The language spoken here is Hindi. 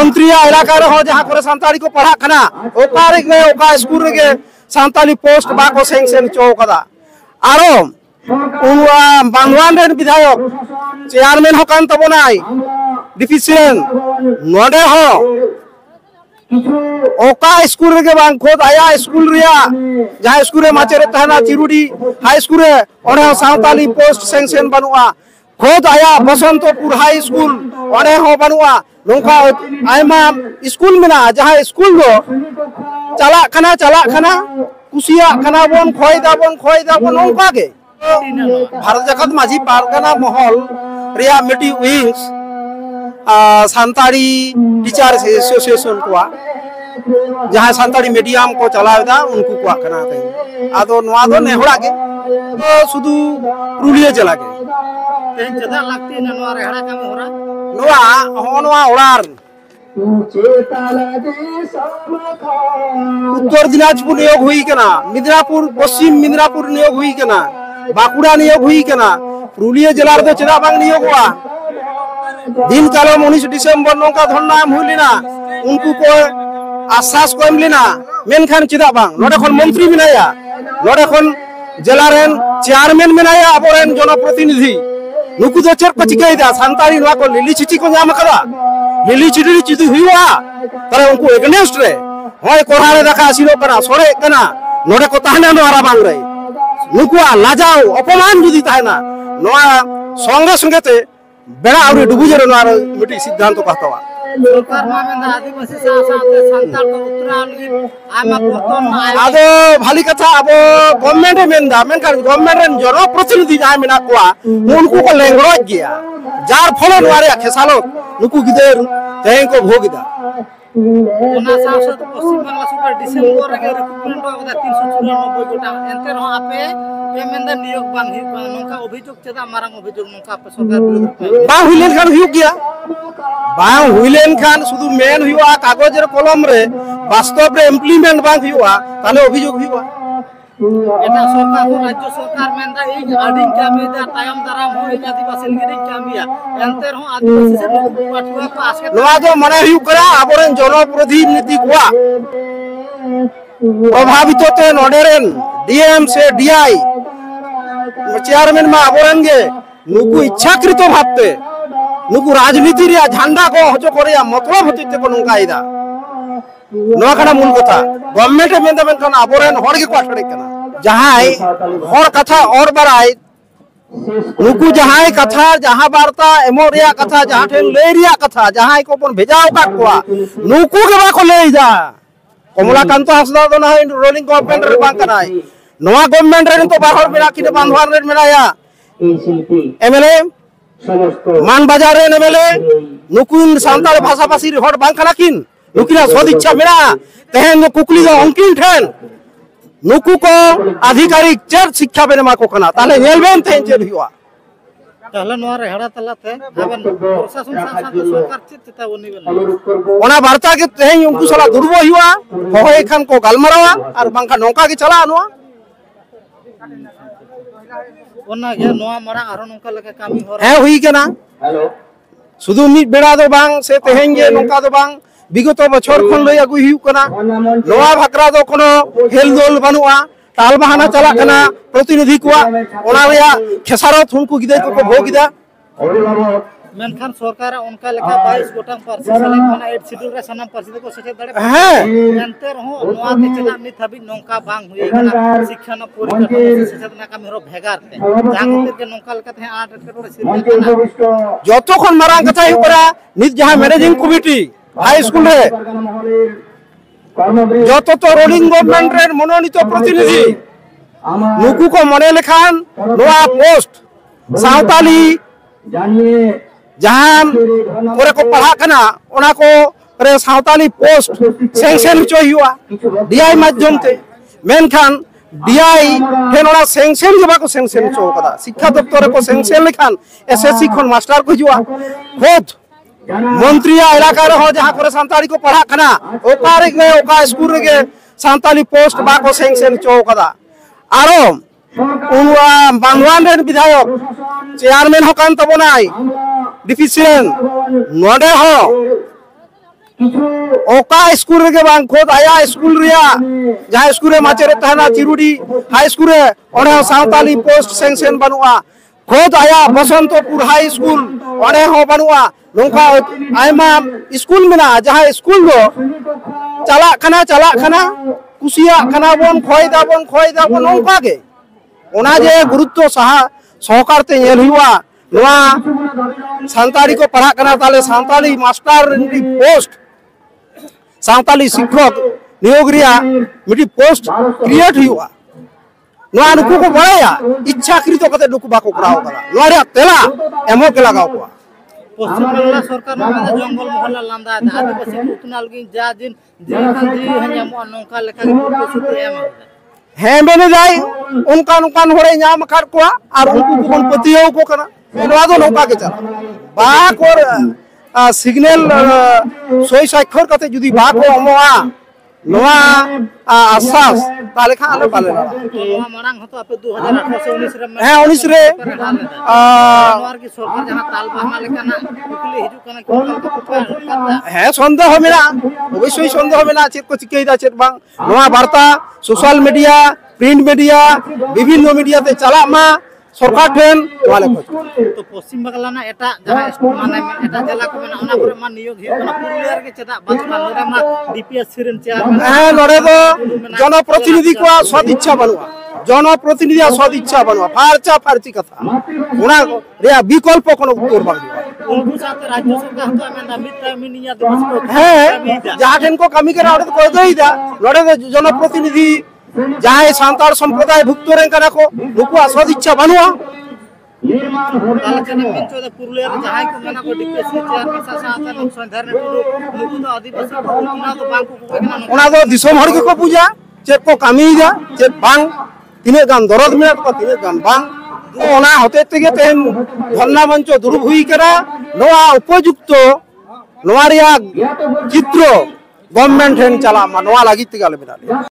मंत्री इलाका रहो जहाँ को सानताली को पढ़ा खना ओका स्कूल रे सानताली पोस्ट बाको सेंक्शन चौकदा आरो बांधवान रेन विधायक चेयरमैन होकान तबनाय डिफिसियन नोडे हो ओका स्कूल रे बांग खोद आया स्कूल रिया जहाँ स्कूल रे माचेरे तहना चिरुडी हाई स्कूल रे ओने सानताली पोस्ट सेंक्शन बनुआ खोद आया बसंतपुर हाई स्कूल ओने हो बनुआ नोंका आयमा स्कूल मेना जहाँ स्कूल दो चला खाना कुसिया खाना बन खोय दाबन नोंका गे भारत जगत माझी पारगाना महल रिया मिटी विंग्स सानताली टीचर एसोसिएशन को जहाँ सानताली मीडियम को चलावेदा उनको को खाना कहीं आदो नवा दो नेहड़ा के तो सुदू पुरुलिया चला के तेन चदा लागती ना नवा रेहड़ा काम होरा नवा ओरार उत्तर दिनाजपुर नियोग हुई केना मिदनापुर पश्चिम मिदनापुर नियोग हुई केना बाकुड़ा नियोग हुई केना पुरुलिया जिला रे चेदा बांग नियोग हुआ दिन कालम 19 डिसेम्बर नोका धरना एम हुइलिना उनको को आश्वास को एमलिना मेनखान चेदा बांग नोडे खन मंत्री मिनाया नोडे खन जिला रेन चेयरमैन मिनाया अबरेन जनप्रतिनिधि नुकु दो चेक को चिकाइदा सानताली नवा को लिली चिची को नाम करा लिली चिटी चिदु हुआ तरे उनको एगनेस्ट रे होय कोरारे दका आसिलो कना सोरे कना नोडे को ताहना नोरा बांग रे नुकुआ लाजाओ अपमान जुदी ताहना नोआ संगे संगेते बेड़ा आउरी डुबुजेर नोआ मिटी सिद्धांत को कहतवा सरकार मामेंदा आदिवासी साथे संताल को उत्तराली आमा पतन आदो भाली कथा अब गवर्नमेंट मेंदा मेनखान गवर्नमेंट रेन जनप्रतिनिधि जाय मेना कोआ उनको को लेंगरोज गया जार फलो नोरे खेसालो नुकु गिदेर तें को भोगिदा ओना सांसद पश्चिम बांग्ला सुपर डिसेम्बर रे रिक्रुटमेंट होगा 394 गोटा एंते रहो आपे पेमेंदा नियोग बांग नोका अभियोग चेदा मारंग अभियोग नोका आपे सरकार विरुद्ध बा हुइलेन खान हुइयो गया बा हुइलेन खान शुधु मेन हुइवा कागज रे कलम रे वास्तव रे इम्प्लीमेंट बांग हुइवा ताले अभियोग हुइवा एटा सरकार को राज्य सरकार मेंदा इ आडिंग कामिदा तायम दाराम हो आदिवासी गिरिंग कामिया एंते रहो आदिवासी से पाठुआ को आसे नवा जो मने हुइ करा आबरेन जनप्रतिनिधि कोआ प्रभावित होते नोडेरेन डीएम से डीआई चेयरमैन में आबरेन गे नुकु इच्छाकृत भाबते नुकु राजनीति रे झंडा को हजो करिया मतलब होते को नंकाइदा नवा kana मूल कथा गवर्नमेंट मेंदा मेनखान आबरेन हर के क्वार्टर केना जहां हर कथा और बराय नुकु जहां कथा जहां वार्ता एमो रिया कथा जहां ठेन ले रिया कथा जहां को पन भेजाओ का कोआ नुकु के बा को ले जा कमलाकांत हासदा दो ना रोलिंग गवर्नमेंट रे बांग कनाय नवा गवर्नमेंट रे तो बाहर मेरा किने बांधवान रे मेराया एमएलए मान बाजार रे एमएलए नुकुन सानताल भाषा भाषी हर बांग कना किन नुकिना सद इच्छा मेरा तेहन कुकली दो अंकिन ठेन नुकु को आधिकारिक चेर शिक्षा बेने मा को कना ताले नेलबेन तेन चेर हुआ ताले नोआ रेहड़ा तलाते आबन प्रशासन साथे सरकार चित्ता बनी बन ओना वार्ता के तेहन उनको सला दुर्बो हुआ होय खान को गालमरावा और बांका नौका के चला नोआ ओना गे नोआ मरा आरो नौका लगे कामी हो है हुई केना हेलो सुदु मिट बेड़ा दो बांग से तेहन गे नौका दो बांग विगत बछर खन लय अगु हिउ कना नोआ भाकरा दो कोनो हेल दोल बनुआ ताल बहाना चला कना प्रतिनिधि को ओना रिया खेसारत हुनको गिदे को भोगिदा मेनखान सरकार उनका लेखा 22 गोटां पार्सी सेलेक्ट बना 8 शेड्यूल रे सनम पार्सी को सेचे दड़े हां एंते रहो नोआ ते चला नि थबी नौका बांग हुई कना शिक्षा न परिकल्पना सेचे ना काम हेरो भेगार ते जहां खातिर के नौका लेका थे 8 टोरे सिर जतो खन मारांग कथा हि करा निज जहां मैनेजिंग कमिटी हाई स्कूल रे जतो तो रोलिंग गवर्नमेंट रे मनोनीत प्रतिनिधि नुकु को मने लेखान नोआ पोस्ट सावताली जहां कोरे को पढ़ा कना ओना को रे सावताली पोस्ट सेंक्शन चो हुआ डीआई माध्यम ते मेनखान डीआई फेनोना सेंक्शन जबा को सेंक्शन चो कदा शिक्षा दप्तर को सेंक्शन लेखान एसएससी खन मास्टर को हुआ खुद मंत्री इलाका रहो जहां को सानताली को पढ़ा कना ओका स्कूल रे सानताली पोस्ट बा को सेंक्शन चो कदा आरो बांधवान रेन विधायक चेयरमैन होकान तबनाय डिफिसियन नोडे हो ओका स्कूल रे बांग खोद आया स्कूल रिया जहां स्कूल रे माचेरे तहना चिरुडी हाई स्कूल रे ओने सावताली पोस्ट सेंक्शन बनुआ खोद आया बसंतपुर हाई स्कूल ओने हो बनुआ नोंका आयमा स्कूल मेना जहां स्कूल दो चला खाना कुसिया खाना बन खोय दाबन नोंका गे ओना जे गुरुत्व सहकार ते नेल हुआ नोआ सांताली को पढ़ा करना ताले सांताली मास्टर पोस्ट सांताली शिक्षक नियोग रिया मिटी पोस्ट क्रिएट हुआ नोआ नुकु को बड़ाया इच्छाकृत कते नुकु बाको कराओ करा नोआ रे तेला एमो के लगाओ को पश्चिम बांग्ला सरकार में जंगल महल लांदा आदिवासी उतनाल की जा दिन जेखान जी हन्या मो नोंका लेखा के सुते एम हे मेने जाय उनका होरे नाम कर को और उनको कोन पतियो को करा नोआ दो नोका के चला बाक और सिग्नल सोई साक्षर कते जुदी बाक को अमोआ नोआ आसास ताले खा आले पाले नोआ मारांग हतो आपे 2018 से 19 रे है 19 रे नोआर की सरकार जहां ताल बहाना लेकाना कुकली हिजु कना कोलकाता है संदेह मेना अवश्य संदेह मेना चेक को चिकेदा चेक बांग नोआ वार्ता सोशल मीडिया प्रिंट मीडिया विभिन्न मीडिया ते चला मा सरकार ठेन वाले तो पश्चिम बांग्ला ना एटा जहां माने एटा जिला को मेना ओना करे मा नियोग हियो कना पुरुलिया रे चेदा बाचना नोडा मा डीपीएस सिरन चेयरमैन है नोडे तो जनप्रतिनिधि को सदिच्छा बनुआ जनप्रतिनिधि सदिच्छा बनुआ फारची कथा ओना रे विकल्प कोनो उत्तर बांग उनको साथ राज्य सरकार तो आमेंदा मित्र मिनिया दिवस को है जाठन को कमी करे ओडे को दई दा नोडे जनप्रतिनिधि जहां सांताल संप्रदाय भुक्त रे कना को नुकु सदिच्छा बनुआ तालचने पिंचो पुरुलिया रे जहां को मेना को डीपीएस चेयरमैन सासा नुक संधार ने नुकु तो आदिवासी को उतना तो बांग को केना ओना दो दिसोम हर को पूजा चेक को कामी जा चेक बांग तिने गान दरद में को तिने गान बांग ओना होते तेगे तेन धरना मंच दुरुब हुई करा नोआ उपयुक्त नोआ रिया चित्र गवर्नमेंट हेन चला मा नोआ लागि तिगाले बिना